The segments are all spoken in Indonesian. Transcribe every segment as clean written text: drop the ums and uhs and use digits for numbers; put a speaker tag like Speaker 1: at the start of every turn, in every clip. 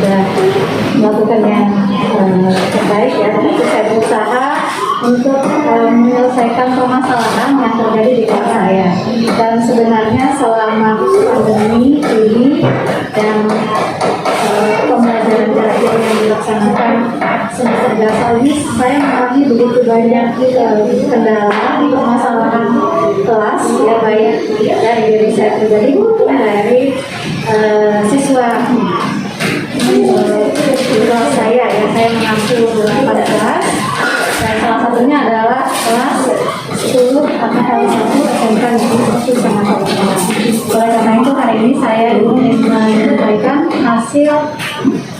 Speaker 1: sudah melakukan yang terbaik ya, tapi saya berusaha untuk menyelesaikan permasalahan yang terjadi di kelas saya. Dan sebenarnya selama pandemi ini dan pembelajaran jarak jauh yang dilaksanakan semester dasar ini, saya mengalami begitu banyak kendala di permasalahan kelas ya, baik dari diri saya pribadi maupun dari siswa di kelas saya ya. Saya mengaku 8 kelas dan salah satunya adalah kelas 10 AKL 1 SMK Negeri 1 Sangat. Oleh karena itu hari ini saya ingin menyampaikan hasil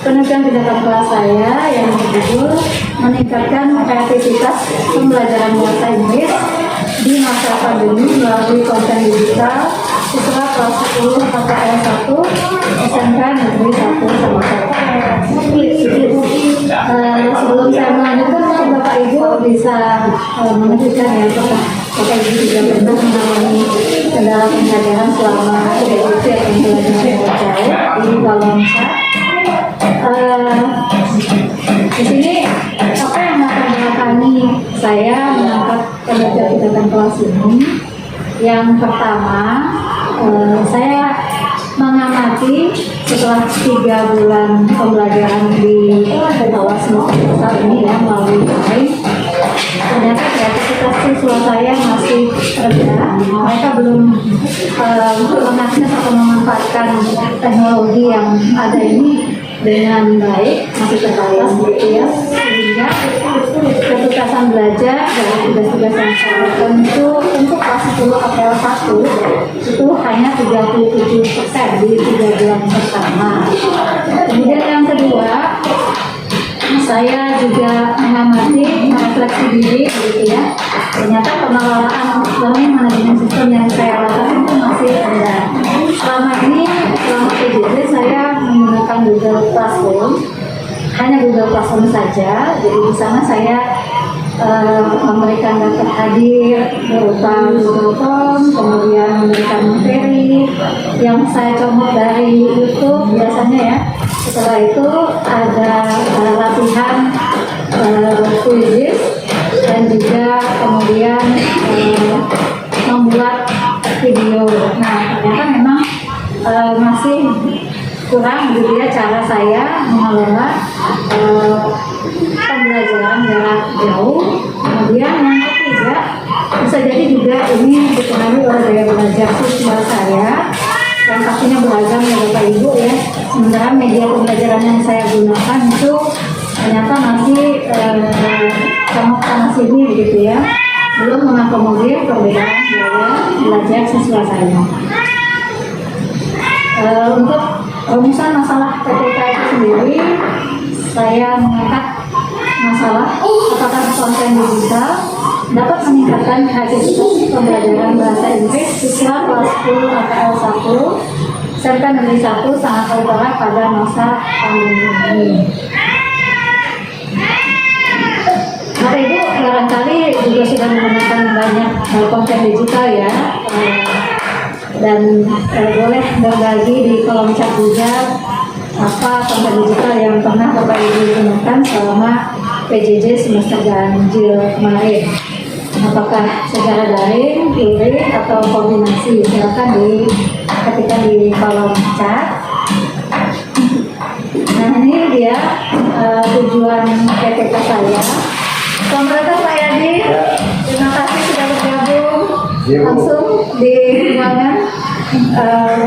Speaker 1: penelitian tindakan kelas saya yang berjudul meningkatkan kreativitas pembelajaran bahasa Inggris di masa pandemi melalui konten digital siswa kelas 10 AKL 1 SMK Negeri 1 Sangat. Sebelum saya melanjutkan, Bapak Ibu bisa menunjukkan ya, Bapak Ibu juga pernah mengalami kendala pembelajaran selama PJJ atau pembelajaran jarak jauh di kolom chat. Di sini apa yang akan belakangi saya mengangkat penelitian kelas ini? Yang pertama, saya mengamati setelah 3 bulan pembelajaran di bawah semester besar ini ya melalui daring, ternyata kreativitas siswa saya masih rendah. Mereka belum mengakses atau memanfaatkan teknologi yang ada ini dengan baik, masih terbatas gitu ya, sehingga ketukasan belajar dari tugas-tugas yang saya lakukan itu untuk kelas 10 APL 1 itu hanya 37% di 3 bulan pertama. Kemudian yang kedua, saya juga mengamati, merefleksi diri gitu ya, ternyata pengelolaan learning management system yang saya lakukan itu masih rendah. Selama ini, selama PJJ saya menggunakan Google Classroom, hanya Google Classroom saja. Jadi di sana saya memberikan daftar hadir berupa Google Form, kemudian memberikan materi yang saya comot dari YouTube biasanya ya. Setelah itu ada latihan quizzes dan juga kemudian membuat video. Nah, ternyata memang masih kurang gitu ya cara saya mengelola pembelajaran jarak jauh. Kemudian yang ketiga, bisa jadi juga ini dipengaruhi oleh gaya belajar siswa saya yang pastinya beragam ya Bapak Ibu ya. Sementara media pembelajaran yang saya gunakan itu ternyata masih sama sini begitu ya, belum mengakomodir perbedaan gaya belajar siswa saya. Untuk rumusan masalah PTK itu sendiri, saya mengangkat masalah apakah konten digital dapat meningkatkan kreativitas pembelajaran bahasa Inggris siswa kelas 10 AKL 1 SMK Negeri 1 Sangat Utara pada masa pandemi ini. Bapak Ibu barangkali juga sudah menggunakan banyak konten digital ya, dan boleh berbagi di kolom chat juga apa konten digital yang pernah Bapak Ibu gunakan selama PJJ semester ganjil kemarin. Apakah secara daring, luring, atau kombinasi? Silakan ketikkan di kolom chat. Nah ini dia tujuan PTK saya. Assalamualaikum Pak Yadi, terima kasih sudah bergabung langsung di ruangan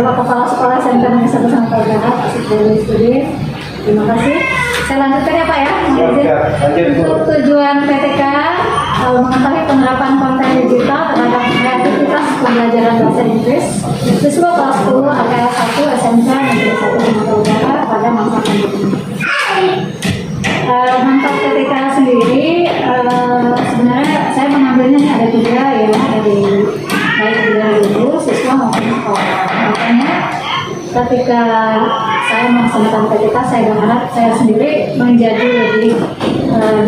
Speaker 1: Kepala Sekolah SMK Negeri 1 Sangat Utara, Pak Sipul Studi. Terima kasih. Saya lanjutkan ya Pak ya. Untuk tujuan PTK mengetahui penerapan konten digital terhadap kreativitas pembelajaran bahasa Inggris siswa kelas 10 AKL 1 SMK Negeri 1 Sangat Utara pada masa pandemi. Manfaat PTK sendiri sebenarnya saya mengambilnya ada 3 ya, dari baik dari guru, siswa maupun sekolah. Makanya ketika saya melaksanakan PTK, saya berharap saya sendiri menjadi lebih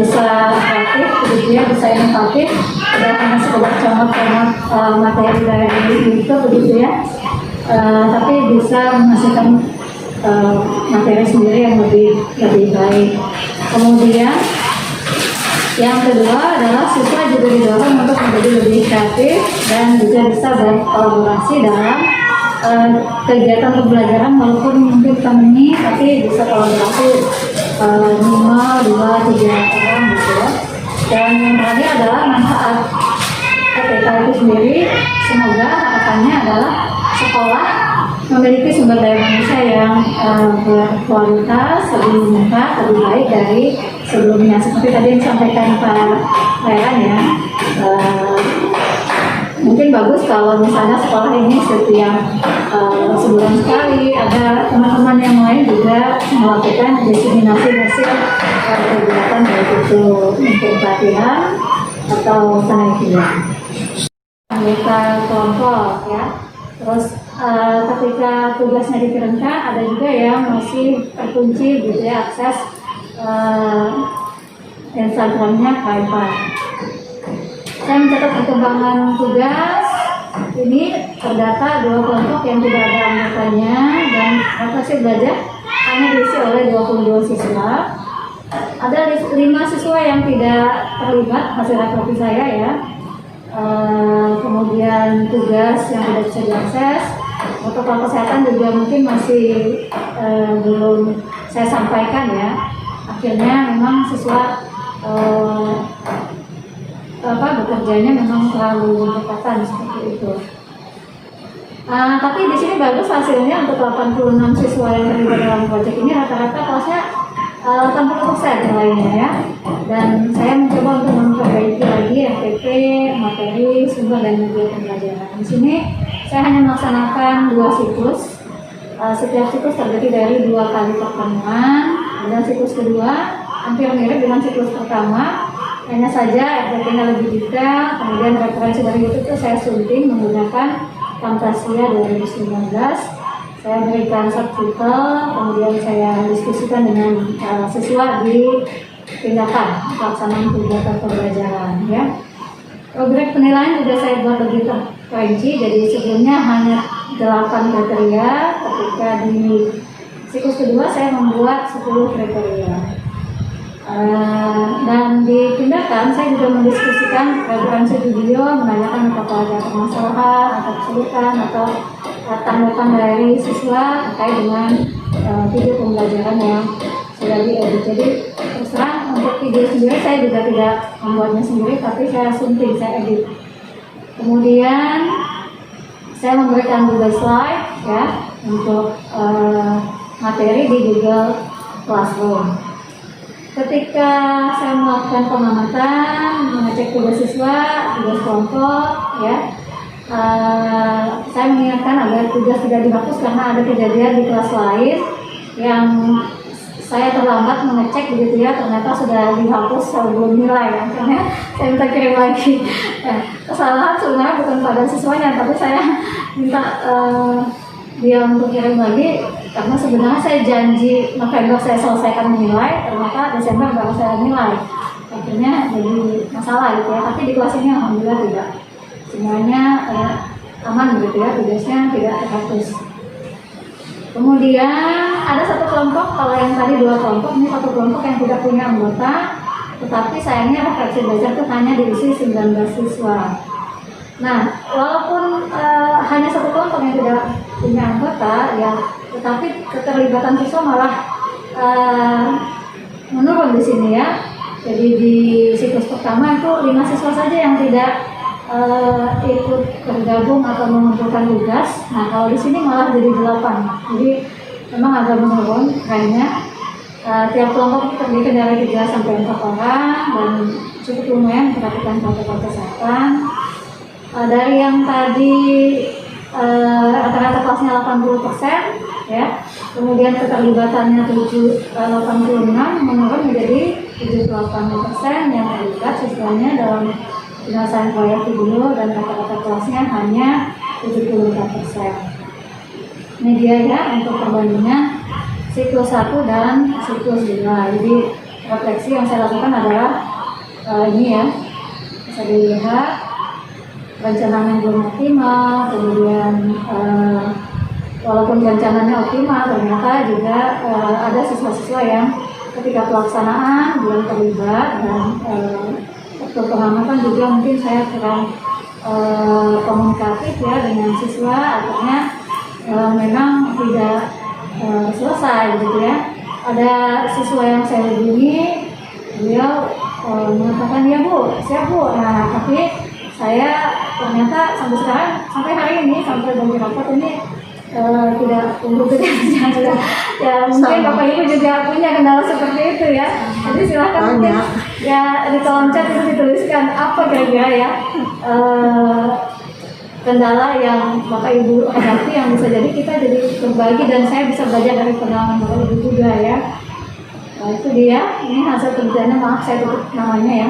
Speaker 1: bisa kreatif, begitu ya, bisa inovatif, tidak hanya sekedar comot-comot materi dari YouTube begitu ya, tapi bisa menghasilkan materi sendiri yang lebih baik. Kemudian yang kedua adalah siswa juga didorong untuk menjadi lebih kreatif dan juga bisa berkolaborasi dalam kegiatan pembelajaran, walaupun mungkin pandemi tapi bisa kolaborasi minimal 2-3 orang gitu ya. Dan yang terakhir adalah manfaat PTK itu sendiri. Semoga harapannya adalah sekolah memiliki sumber daya manusia yang berkualitas, lebih meningkat, lebih baik dari sebelumnya. Seperti tadi yang disampaikan Pak Ryan ya, mungkin bagus kalau misalnya sekolah ini setiap sebulan sekali ada teman-teman yang lain juga melakukan diseminasi hasil kegiatan, baik itu untuk pelatihan atau penelitian anggota kelompok ya. Terus ketika tugasnya dikirimkan, ada juga yang masih terkunci gitu ya akses Instagramnya ke iPad. Saya mencatat perkembangan tugas ini terdata 2 kelompok yang tidak ada anggotanya dan refleksi belajar hanya diisi oleh 22 siswa. Ada 5 siswa yang tidak terlibat hasil refleksi saya ya. Kemudian tugas yang tidak bisa diakses, protokol kesehatan juga mungkin masih belum saya sampaikan ya. Akhirnya memang siswa bekerjanya memang terlalu berdekatan seperti itu. Tapi di sini bagus hasilnya untuk 86 siswa yang terlibat dalam proyek ini, rata-rata kelasnya 80% nilainya ya. Dan saya mencoba untuk memperbaiki lagi FTP, materi, sumber dan media pembelajaran. Di sini saya hanya melaksanakan 2 siklus. Setiap siklus terdiri dari 2 kali pertemuan. Dan siklus kedua hampir mirip dengan siklus pertama, hanya saja FTP-nya lebih detail. Kemudian referensi dari YouTube itu saya sunting menggunakan Camtasia 2019. Saya berikan subtitle, kemudian saya diskusikan dengan siswa di tindakan pelaksanaan kegiatan pembelajaran ya. Program penilaian juga saya buat lebih terperinci, jadi sebelumnya hanya 8 kriteria, ketika di siklus kedua saya membuat 10 kriteria. Dan di tindakan saya juga mendiskusikan referensi video, menanyakan apakah ada permasalahan atau kesulitan atau tanggapan dari siswa terkait dengan video pembelajaran yang sudah diedit. Jadi terus terang untuk video sendiri saya juga tidak membuatnya sendiri, tapi saya sunting, saya edit. Kemudian saya memberikan Google Slide ya untuk materi di Google Classroom. Ketika saya melakukan pengamatan, mengecek tugas siswa, tugas kelompok ya, saya mengingatkan agar tugas tidak dihapus karena ada kejadian di kelas lain yang saya terlambat mengecek begitu ya, ternyata sudah dihapus sebelum nilai. Akhirnya saya minta kirim lagi. Kesalahan sebenarnya bukan pada siswanya, tapi saya minta dia untuk kirim lagi karena sebenarnya saya janji November saya selesaikan menilai, ternyata Desember baru saya nilai. Akhirnya jadi masalah gitu ya. Tapi di kelas ini alhamdulillah tidak, semuanya aman gitu ya, tugasnya tidak terhapus. Kemudian ada satu kelompok, kalau yang tadi 2 kelompok, ini satu kelompok yang tidak punya anggota, tetapi sayangnya refleksi belajar itu hanya diisi 19 siswa. Nah, walaupun hanya satu kelompok yang tidak punya anggota, ya, tetapi keterlibatan siswa malah menurun di sini ya. Jadi di siklus pertama itu 5 siswa saja yang tidak ikut bergabung atau mengumpulkan tugas. Nah, kalau di sini malah jadi 8. Jadi memang agak menurun kayaknya. Tiap kelompok terdiri dari 3-4 orang dan cukup lumayan memperhatikan protokol kesehatan. Dari yang tadi rata-rata kelasnya 80% ya, kemudian keterlibatannya 86 menurun menjadi 78% yang terlibat siswanya dalam penyelesaian proyek video, dan rata-rata kelasnya hanya 74%. Ini dia ya untuk perbandingan siklus 1 dan siklus 2. Jadi refleksi yang saya lakukan adalah ini ya, bisa dilihat perencanaan yang belum optimal, kemudian walaupun rencananya optimal, ternyata juga ada siswa-siswa yang ketika pelaksanaan belum terlibat, dan waktu pengamatan juga mungkin saya kurang komunikatif ya dengan siswa, akhirnya memang tidak selesai gitu ya. Ada siswa yang saya hubungi, beliau mengatakan ya Bu, siap Bu. Nah tapi saya ternyata sampai sekarang, sampai hari ini, sampai bagi rapat ini tidak tumbuh bekerja. Ya mungkin Bapak Ibu juga punya kendala seperti itu ya. Jadi silahkan mungkin ya di kolom chat itu dituliskan apa kira-kira ya kendala yang Bapak Ibu hadapi, yang bisa jadi kita jadi berbagi dan saya bisa belajar dari pengalaman Bapak Ibu juga ya. Nah itu dia, ini hasil kerjanya, maaf saya tutup namanya ya.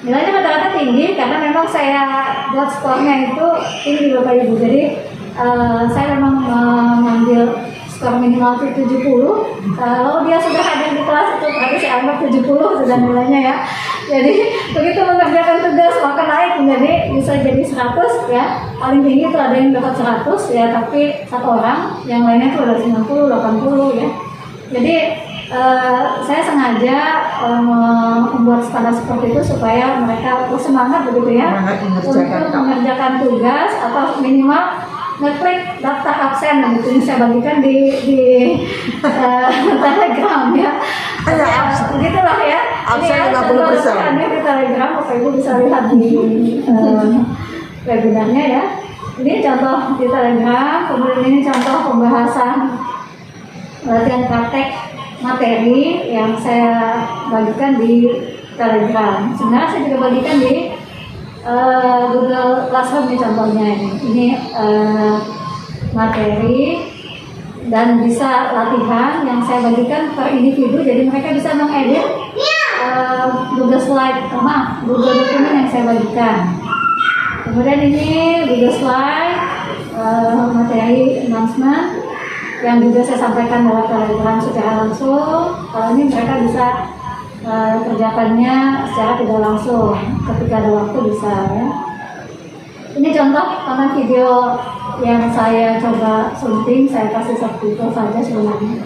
Speaker 1: Nilainya rata-rata tinggi karena memang saya buat skornya itu tinggi Bapak Ibu. Jadi saya memang mengambil skor minimal itu 70. Kalau dia sudah hadir di kelas itu harus saya anggap 70 sudah nilainya ya. Jadi begitu mengerjakan tugas maka naik menjadi bisa jadi 100 ya. Paling tinggi itu ada yang dapat 100 ya, tapi satu orang, yang lainnya itu ada 90, 80 ya. Jadi saya sengaja membuat standar seperti itu supaya mereka bersemangat begitu ya untuk mengerjakan tugas atau minimal ngeklik daftar absen, begitu saya bagikan di Telegram ya. Begitulah ya.
Speaker 2: Absen 50%.
Speaker 1: Ini di Telegram, Bapak Ibu bisa lihat di webinarnya ya. Ini contoh di Telegram, kemudian ini contoh pembahasan latihan praktek materi yang saya bagikan di Telegram. Sebenarnya saya juga bagikan di Google Classroom nih contohnya ini. Ini materi dan bisa latihan yang saya bagikan per individu, jadi mereka bisa mengedit Google Slide, Google dokumen yang saya bagikan. Kemudian ini Google Slide materi announcement yang juga saya sampaikan lewat Telegram secara langsung. Kalau ini mereka bisa kerjakannya secara tidak langsung, ketika ada waktu bisa ya. Ini contoh karena video yang saya coba sunting, saya kasih subtitle saja sebenarnya.